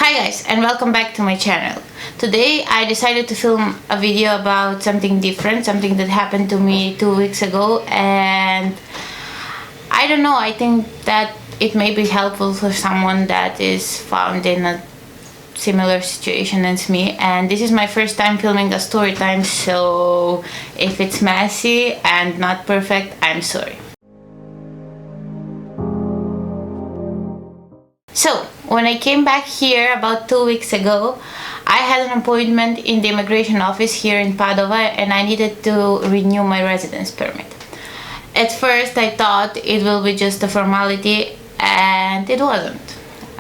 Hi guys, and welcome back to my channel. Today I decided to film a video about something different, something that happened to me 2 weeks ago, and I don't know, I think that it may be helpful for someone that is found in a similar situation as me. And this is my first time filming a story time, so if it's messy and not perfect, I'm sorry. So, when I came back here about 2 weeks ago, I had an appointment in the immigration office here in Padova and I needed to renew my residence permit. At first I thought it will be just a formality, and it wasn't.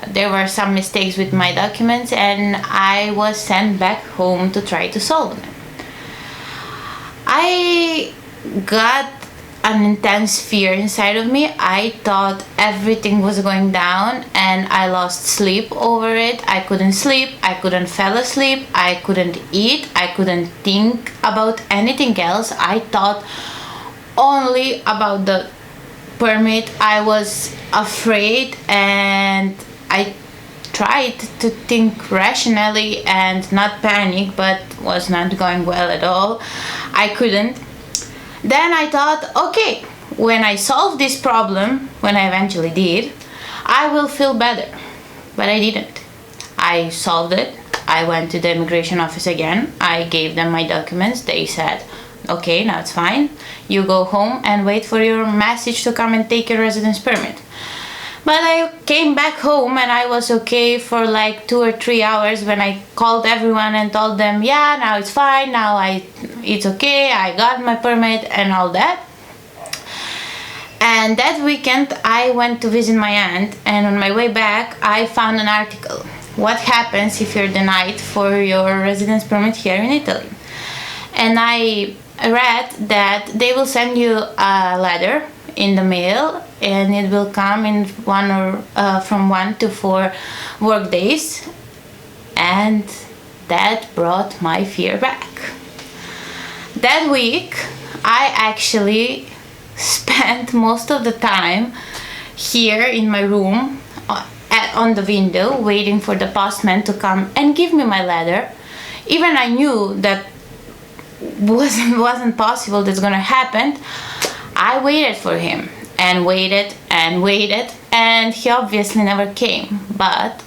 There were some mistakes with my documents and I was sent back home to try to solve them. I got an intense fear inside of me. I thought everything was going down and I lost sleep over it. I couldn't sleep, I couldn't fall asleep, I couldn't eat, I couldn't think about anything else. I thought only about the permit. I was afraid and I tried to think rationally and not panic, but was not going well at all. I couldn't. Then I thought, okay, when I solve this problem, when I eventually did, I will feel better. But I didn't. I solved it. I went to the immigration office again. I gave them my documents. They said, okay, now it's fine. You go home and wait for your message to come and take your residence permit. But I came back home and I was okay for like 2 or 3 hours when I called everyone and told them, yeah, now it's fine, it's okay, I got my permit and all that. And that weekend I went to visit my aunt, and on my way back I found an article. What happens if you're denied for your residence permit here in Italy? And I read that they will send you a letter in the mail and it will come in from 1 to 4 work days, and that brought my fear back. That week I actually spent most of the time here in my room on the window waiting for the postman to come and give me my letter. Even I knew that wasn't possible, that's gonna happen. I waited for him and waited and waited, and he obviously never came. But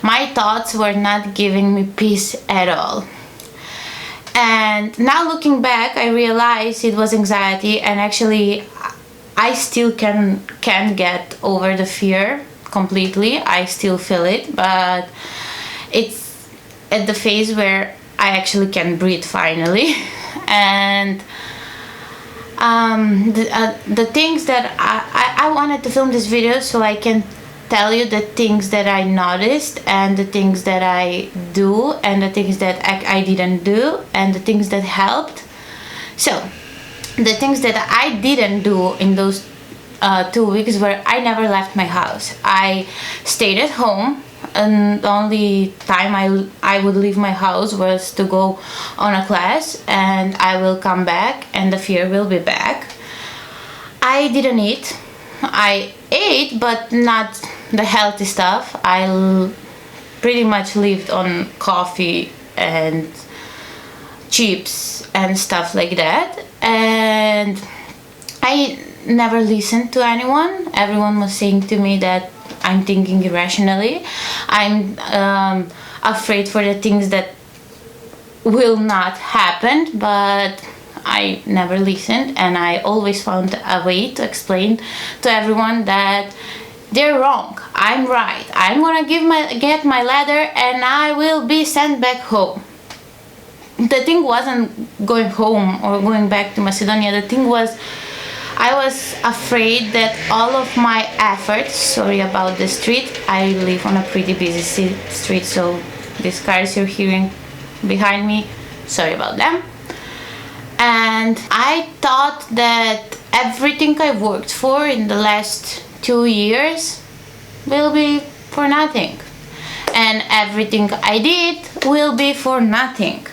my thoughts were not giving me peace at all. And now looking back, I realized it was anxiety, and actually I still can't get over the fear completely. I still feel it, but it's at the phase where I actually can breathe finally. And the things that I wanted to film this video so I can tell you the things that I noticed and the things that I do and the things that I didn't do and the things that helped. So the things that I didn't do in those 2 weeks were I never left my house. I stayed at home, and the only time I would leave my house was to go on a class, and I will come back and the fear will be back. I didn't eat. I ate, but not the healthy stuff. I pretty much lived on coffee and chips and stuff like that, and I never listened to anyone. Everyone was saying to me that I'm thinking irrationally. I'm afraid for the things that will not happen, but I never listened, and I always found a way to explain to everyone that they're wrong. I'm right. I'm gonna get my letter and I will be sent back home. The thing wasn't going home or going back to Macedonia. The thing was I was afraid that all of my efforts, sorry about the street, I live on a pretty busy street, so these cars you're hearing behind me, sorry about them. And I thought that everything I worked for in the last 2 years will be for nothing. And everything I did will be for nothing.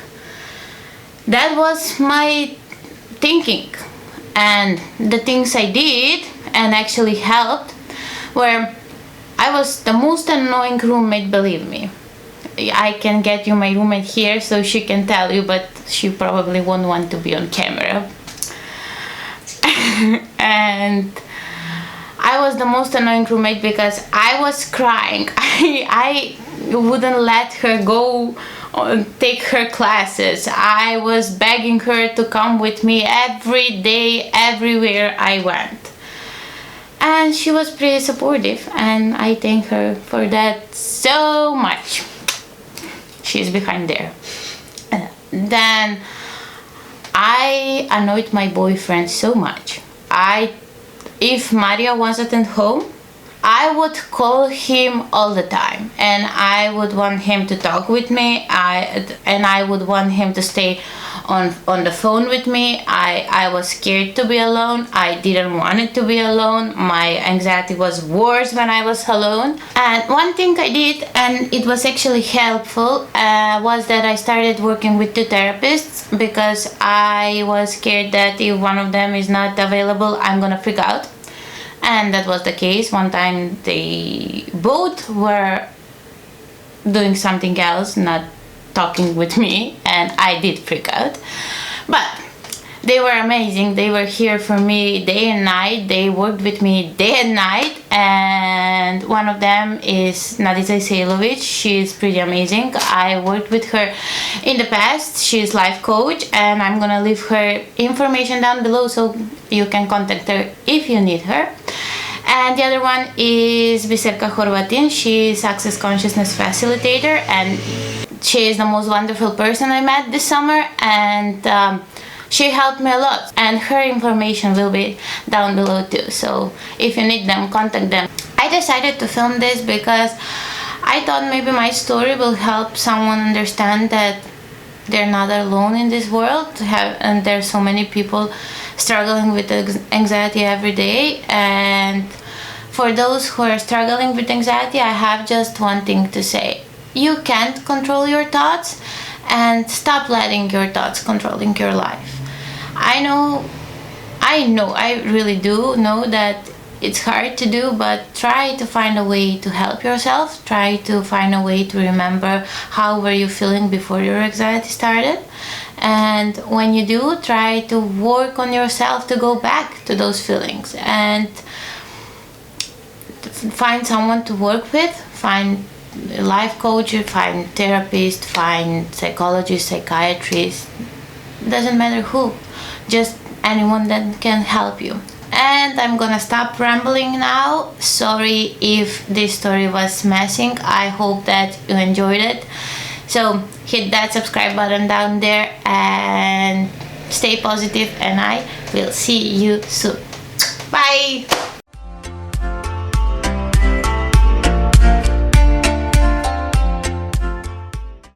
That was my thinking. And the things I did and actually helped were I was the most annoying roommate, believe me. I can get you my roommate here so she can tell you, but she probably won't want to be on camera. And I was the most annoying roommate because I was crying. I wouldn't let her go take her classes. I was begging her to come with me every day, everywhere I went. And she was pretty supportive, and I thank her for that so much. She's behind there. Then I annoyed my boyfriend so much. If Maria wasn't at home, I would call him all the time, and I would want him to talk with me. I would want him to stay on the phone with me. I was scared to be alone. I didn't want it to be alone. My anxiety was worse when I was alone. And one thing I did, and it was actually helpful, was that I started working with two therapists, because I was scared that if one of them is not available, I'm gonna freak out. And that was the case. One time they both were doing something else, not talking with me, and I did freak out. But they were amazing. They were here for me day and night. They worked with me day and night. And one of them is Nadica. She's pretty amazing. I worked with her in the past. She's life coach, and I'm gonna leave her information down below so you can contact her if you need her. And the other one is Biserka. She's Access Consciousness Facilitator, and she is the most wonderful person I met this summer, and she helped me a lot, and her information will be down below too, so if you need them, contact them. I decided to film this because I thought maybe my story will help someone understand that they're not alone in this world, and there's so many people struggling with anxiety every day. And for those who are struggling with anxiety, I have just one thing to say: you can't control your thoughts, and stop letting your thoughts controlling your life. I really do know that it's hard to do, but try to find a way to help yourself. Try to find a way to remember how were you feeling before your anxiety started. And when you do, try to work on yourself to go back to those feelings, and find someone to work with. Find a life coach, find therapist, find psychologist, psychiatrist, doesn't matter who, just anyone that can help you. And I'm gonna stop rambling now. Sorry if this story was messing. I hope that you enjoyed it. So hit that subscribe button down there and stay positive, and I will see you soon. Bye.